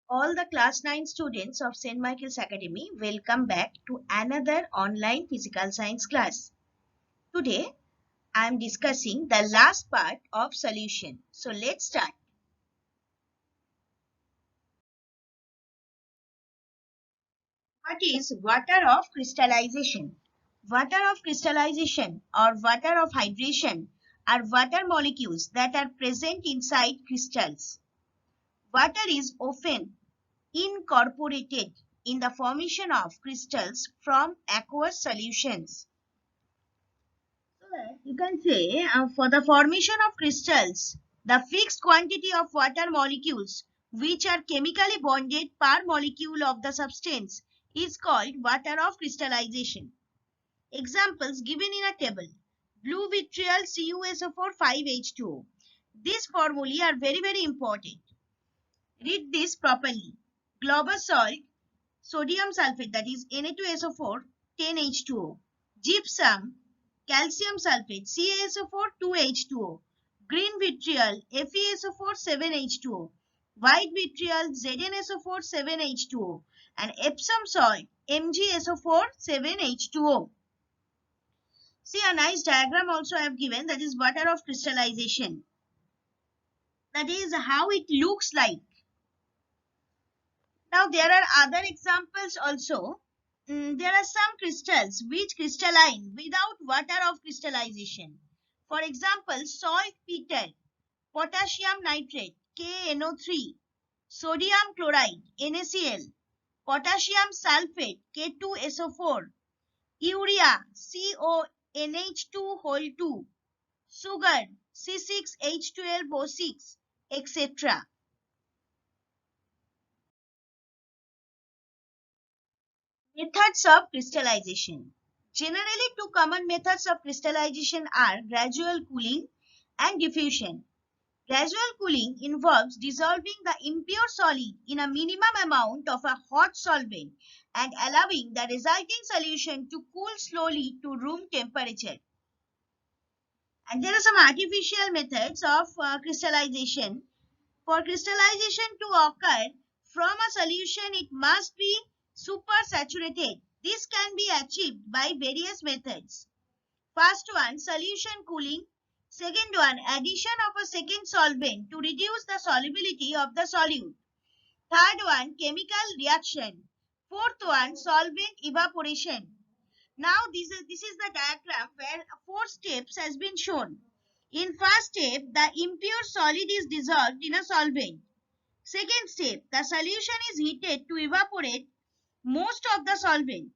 All the class 9 students of St. Michael's Academy, welcome back to another online physical science class. Today, I am discussing the last part of solution. So let's start. What is water of crystallization? Water of crystallization or water of hydration are water molecules that are present inside crystals. Water is often incorporated in the formation of crystals from aqueous solutions. So you can say for the formation of crystals, the fixed quantity of water molecules which are chemically bonded per molecule of the substance is called water of crystallization. Examples given in a table. Blue vitriol CuSO4 5H2O. These formulae are very important. Read this properly. Glauber salt, sodium sulfate, that is Na2SO4 10H2O. Gypsum, calcium sulfate CaSO4 2H2O. Green vitriol FeSO4 7H2O. White vitriol ZnSO4 7H2O. And Epsom salt MgSO4 7H2O. See, a nice diagram also I have given, that is water of crystallization. That is how it looks like. Now there are other examples also. There are some crystals which crystalline without water of crystallization. For example, saltpeter, potassium nitrate, KNO3, sodium chloride, NaCl, potassium sulfate, K2SO4, urea, CONH2 sugar, C6H12O6, etc. Methods of crystallization. Generally, two common methods of crystallization are gradual cooling and diffusion. Gradual cooling involves dissolving the impure solid in a minimum amount of a hot solvent and allowing the resulting solution to cool slowly to room temperature. And there are some artificial methods of crystallization. For crystallization to occur from a solution, it must be supersaturated. This can be achieved by various methods. First one, solution cooling. Second one, addition of a second solvent to reduce the solubility of the solute. Third one, chemical reaction. Fourth one, solvent evaporation. Now this is the diagram where 4 steps has been shown. In first step, the impure solid is dissolved in a solvent. Second step, the solution is heated to evaporate most of the solvent.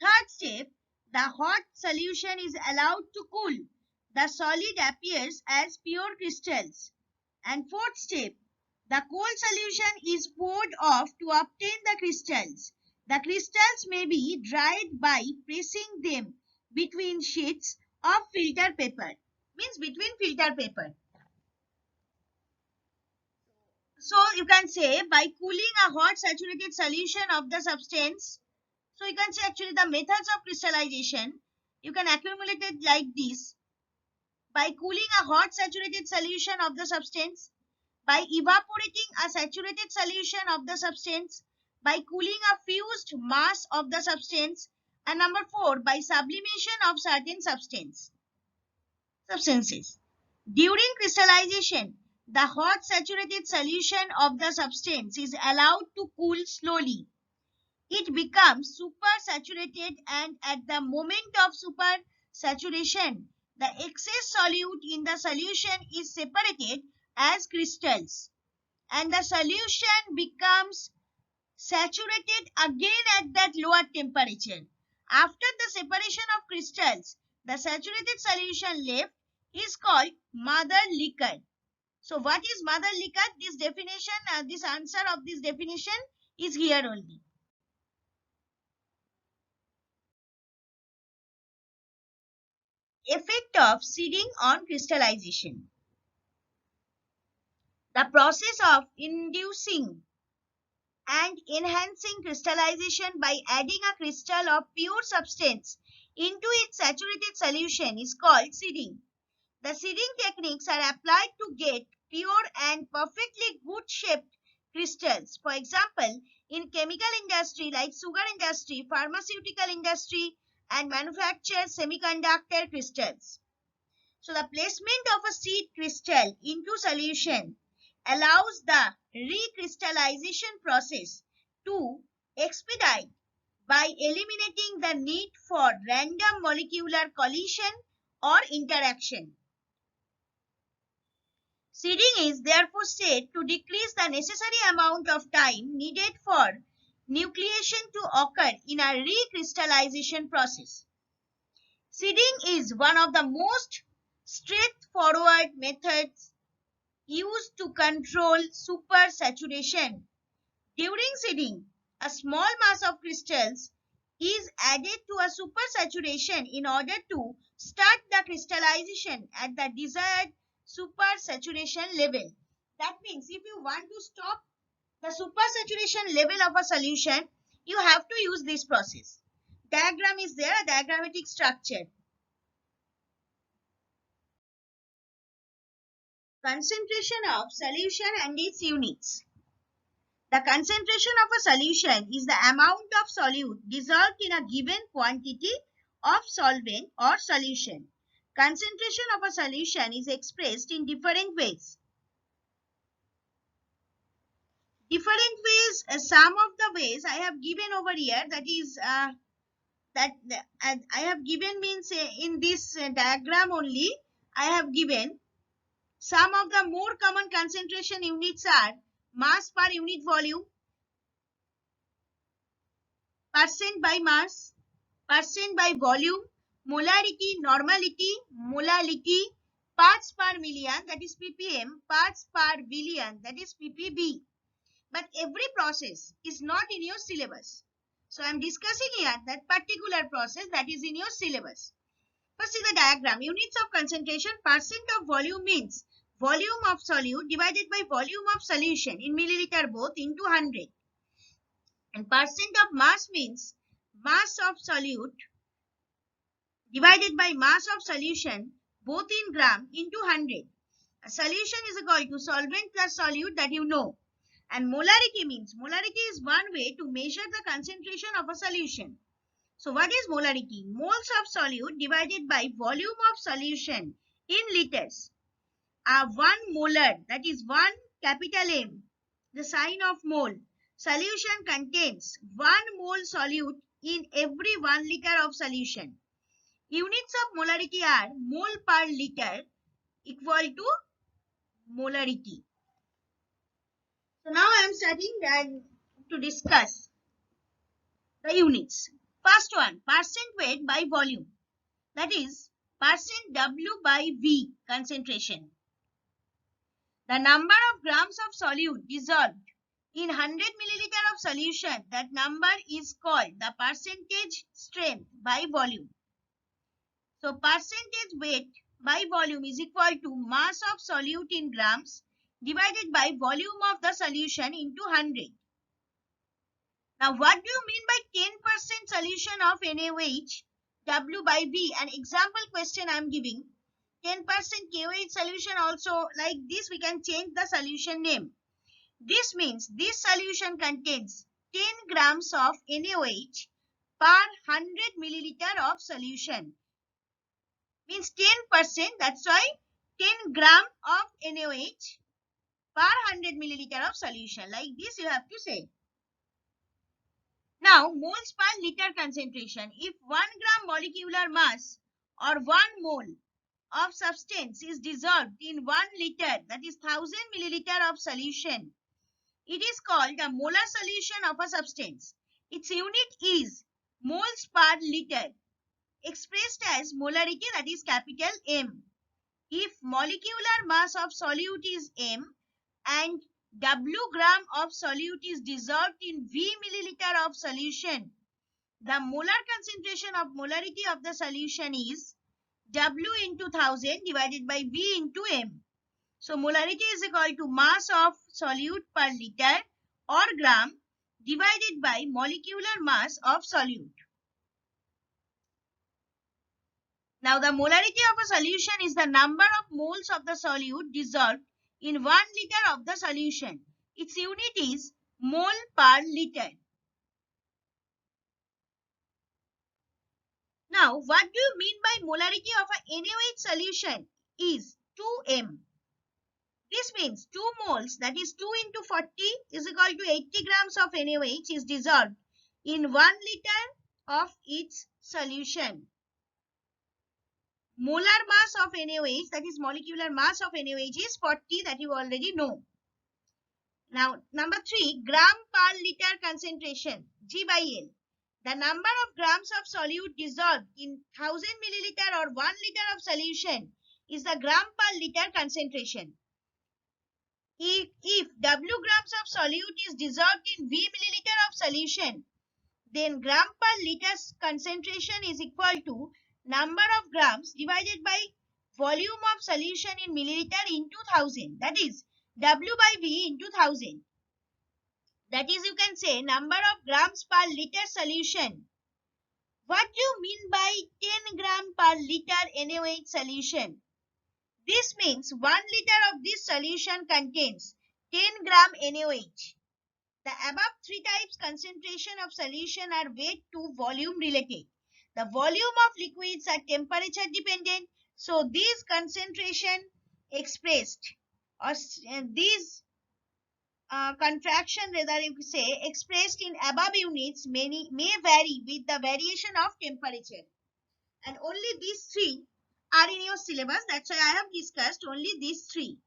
Third step, the hot solution is allowed to cool. The solid appears as pure crystals. And fourth step, the cold solution is poured off to obtain the crystals. The crystals may be dried by pressing them between sheets of filter paper. Means between filter paper. So you can say by cooling a hot saturated solution of the substance. So you can say actually the methods of crystallization, you can accumulate it like this. By cooling a hot saturated solution of the substance, by evaporating a saturated solution of the substance, by cooling a fused mass of the substance, and number 4, by sublimation of certain substances. During crystallization, the hot saturated solution of the substance is allowed to cool slowly. It becomes supersaturated, and at the moment of supersaturation, the excess solute in the solution is separated as crystals, and the solution becomes saturated again at that lower temperature. After the separation of crystals, the saturated solution left is called mother liquor. So what is mother liquor? This definition, this answer of this definition is here only. Effect of seeding on crystallization. The process of inducing and enhancing crystallization by adding a crystal of pure substance into its saturated solution is called seeding. The seeding techniques are applied to get pure and perfectly good shaped crystals. For example, in chemical industry like sugar industry, pharmaceutical industry, and manufacture semiconductor crystals. So the placement of a seed crystal into solution allows the recrystallization process to expedite by eliminating the need for random molecular collision or interaction. Seeding is therefore said to decrease the necessary amount of time needed for nucleation to occur in a recrystallization process. Seeding is one of the most straightforward methods used to control supersaturation. During seeding, a small mass of crystals is added to a supersaturation in order to start the crystallization at the desired supersaturation level. That means if you want to stop the supersaturation level of a solution, you have to use this process. Diagram is there, a diagrammatic structure. Concentration of solution and its units. The concentration of a solution is the amount of solute dissolved in a given quantity of solvent or solution. Concentration of a solution is expressed in different ways. Some of the ways I have given over here, that is I have given means in this diagram only I have given some of the more common concentration units are mass per unit volume, percent by mass, percent by volume, molarity, normality, molality, parts per million, that is ppm, parts per billion, that is ppb. But every process is not in your syllabus. So I am discussing here that particular process that is in your syllabus. First is the diagram. Units of concentration. Percent of volume means volume of solute divided by volume of solution in milliliter both into 100. And percent of mass means mass of solute divided by mass of solution both in gram into 100. A solution is equal to solvent plus solute, that you know. And molarity means molarity is one way to measure the concentration of a solution. So what is molarity? Moles of solute divided by volume of solution in liters. 1 molar, that is 1 capital M, the sign of mole. Solution contains 1 mole solute in every 1 liter of solution. Units of molarity are mole per liter equal to molarity. So now I am starting to discuss the units. First one, percent weight by volume. That is percent W by V concentration. The number of grams of solute dissolved in 100 milliliter of solution, that number is called the percentage strength by volume. So percentage weight by volume is equal to mass of solute in grams divided by volume of the solution into 100. Now what do you mean by 10% solution of NaOH? W by V? An example question I am giving. 10% KOH solution also, like this we can change the solution name. This means this solution contains 10 grams of NaOH per 100 milliliter of solution. Means 10%, that's why 10 gram of NaOH per 100 milliliter of solution. Like this you have to say. Now moles per liter concentration. If 1 gram molecular mass or 1 mole of substance is dissolved in 1 liter, that is 1000 milliliter of solution, it is called a molar solution of a substance. Its unit is moles per liter, expressed as molarity, that is capital M. If molecular mass of solute is M and W gram of solute is dissolved in V milliliter of solution, the molar concentration of molarity of the solution is W into 1000 divided by V into M. So molarity is equal to mass of solute per liter or gram divided by molecular mass of solute. Now the molarity of a solution is the number of moles of the solute dissolved in 1 liter of the solution. Its unit is mole per liter. Now, what do you mean by molarity of a NaOH solution is 2m? This means 2 moles, that is 2 into 40 is equal to 80 grams of NaOH is dissolved in 1 liter of its solution. Molar mass of NaOH, that is molecular mass of NaOH, is 40, that you already know. Now, number 3, gram per liter concentration, G by L. The number of grams of solute dissolved in 1000 milliliter or 1 liter of solution is the gram per liter concentration. If W grams of solute is dissolved in V milliliter of solution, then gram per liter concentration is equal to number of grams divided by volume of solution in milliliter into 1000. That is W by V into 1000. That is, you can say number of grams per liter solution. What do you mean by 10 gram per liter NaOH solution? This means 1 liter of this solution contains 10 gram NaOH. The above 3 types concentration of solution are weight to volume related. The volume of liquids are temperature dependent. So these concentration expressed or these contraction, rather you say, expressed in above units may vary with the variation of temperature. And only these 3 are in your syllabus. That's why I have discussed only these 3.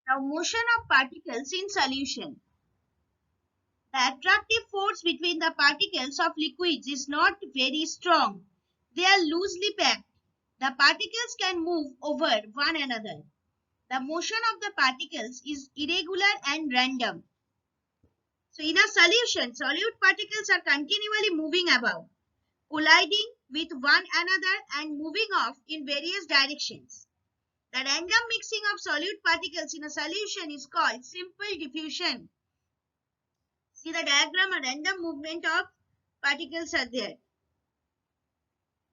Now, motion of particles in solution. The attractive force between the particles of liquids is not very strong. They are loosely packed. The particles can move over one another. The motion of the particles is irregular and random. So, in a solution, solute particles are continually moving about, colliding with one another and moving off in various directions. The random mixing of solute particles in a solution is called simple diffusion. See the diagram, a random movement of particles are there.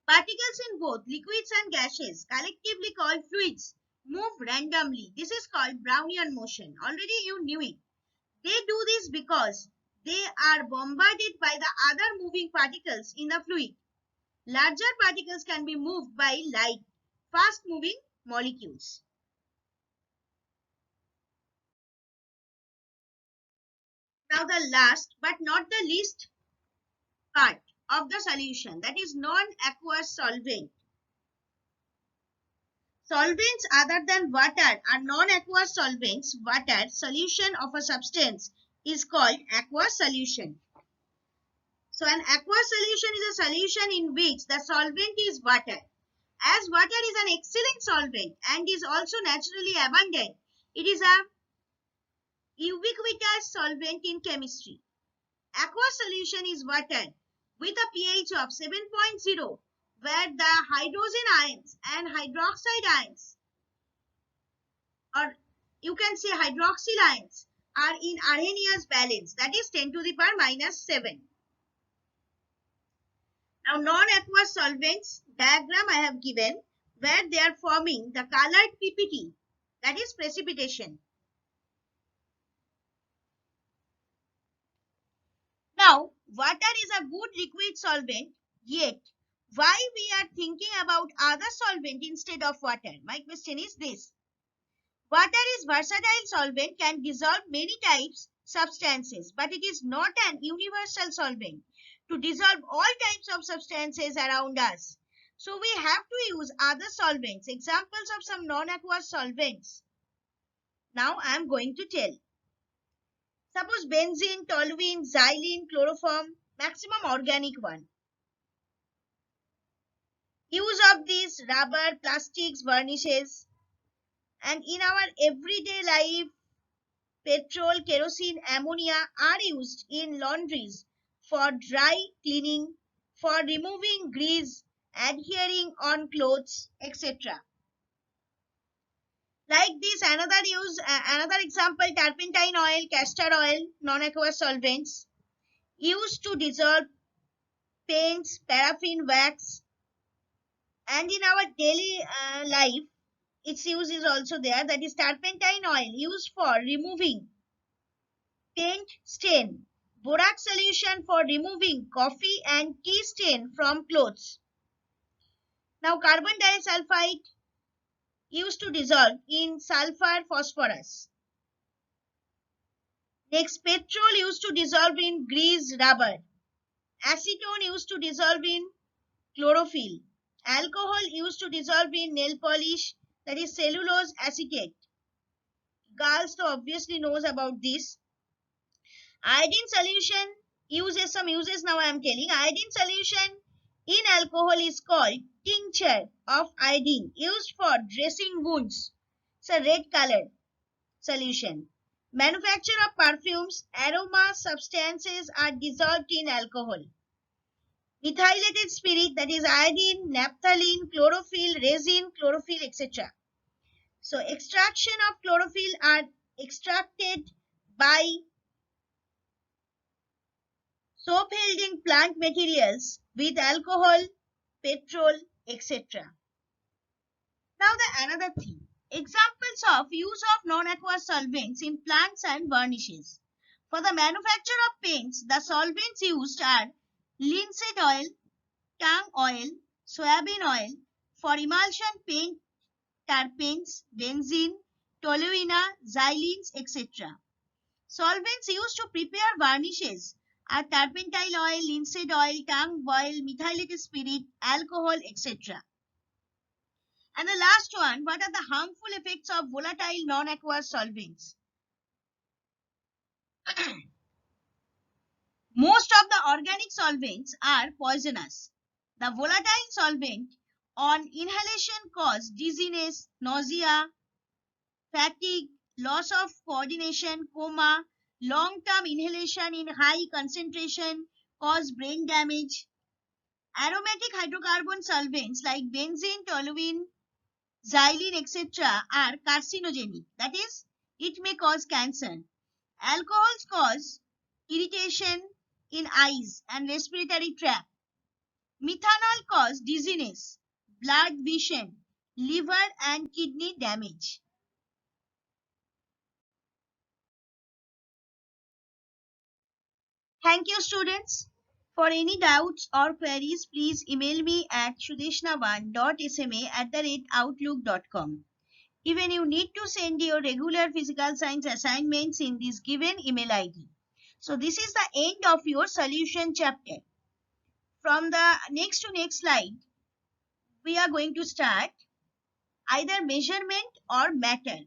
Particles in both liquids and gases, collectively called fluids, move randomly. This is called Brownian motion. Already you knew it. They do this because they are bombarded by the other moving particles in the fluid. Larger particles can be moved by light, fast-moving molecules. Now the last but not the least part of the solution, that is non-aqueous solvent. Solvents other than water are non-aqueous solvents. Water solution of a substance is called aqueous solution. So an aqueous solution is a solution in which the solvent is water. As water is an excellent solvent and is also naturally abundant, it is a ubiquitous solvent in chemistry. Aqueous solution is water with a pH of 7.0, where the hydrogen ions and hydroxide ions, or you can say hydroxyl ions, are in Arrhenius balance, that is 10 to the power minus 7. Now non-aqueous solvents diagram I have given, where they are forming the colored PPT, that is precipitation. Now, water is a good liquid solvent, yet why we are thinking about other solvent instead of water? My question is this. Water is versatile solvent, can dissolve many types substances, but it is not an universal solvent to dissolve all types of substances around us. So we have to use other solvents. Examples of some non-aqueous solvents. Now I am going to tell. Suppose benzene, toluene, xylene, chloroform, maximum organic one. Use of these rubber, plastics, varnishes, and in our everyday life, petrol, kerosene, ammonia are used in laundries for dry cleaning, for removing grease, adhering on clothes, etc. Like this, another example, turpentine oil, castor oil, non-aqueous solvents, used to dissolve paints, paraffin wax, and in our daily life, its use is also there, that is turpentine oil used for removing paint stain, borax solution for removing coffee and tea stain from clothes. Now carbon disulfide used to dissolve in sulfur phosphorus. Next, petrol used to dissolve in grease rubber. Acetone used to dissolve in chlorophyll. Alcohol used to dissolve in nail polish, that is cellulose acetate. Girls so obviously knows about this. Iodine solution uses, some uses now I am telling. Iodine solution in alcohol is called tincture of iodine, used for dressing wounds. It's a red colored solution. Manufacture of perfumes, aroma substances are dissolved in alcohol. Methylated spirit, that is iodine, naphthalene, chlorophyll, resin, chlorophyll, etc. So extraction of chlorophyll are extracted by soap holding plant materials with alcohol, petrol, etc. Now the another thing. Examples of use of non-aqueous solvents in plants and varnishes. For the manufacture of paints, the solvents used are linseed oil, tang oil, soybean oil. For emulsion paint, terpenes, benzene, toluene, xylenes, etc. Solvents used to prepare varnishes are turpentine oil, linseed oil, tang oil, methylated spirit, alcohol, etc. And the last one, what are the harmful effects of volatile non-aqueous solvents? Most of the organic solvents are poisonous. The volatile solvent on inhalation cause dizziness, nausea, fatigue, loss of coordination, coma. Long-term inhalation in high concentration cause brain damage. Aromatic hydrocarbon solvents like benzene, toluene, xylene, etc. are carcinogenic. That is, it may cause cancer. Alcohols cause irritation in eyes and respiratory tract. Methanol cause dizziness, blood vision, liver and kidney damage. Thank you, students. For any doubts or queries, please email me at sudeshna1.sma@outlook.com. Even you need to send your regular physical science assignments in this given email ID. So this is the end of your solution chapter. From the next to next slide, we are going to start either measurement or matter.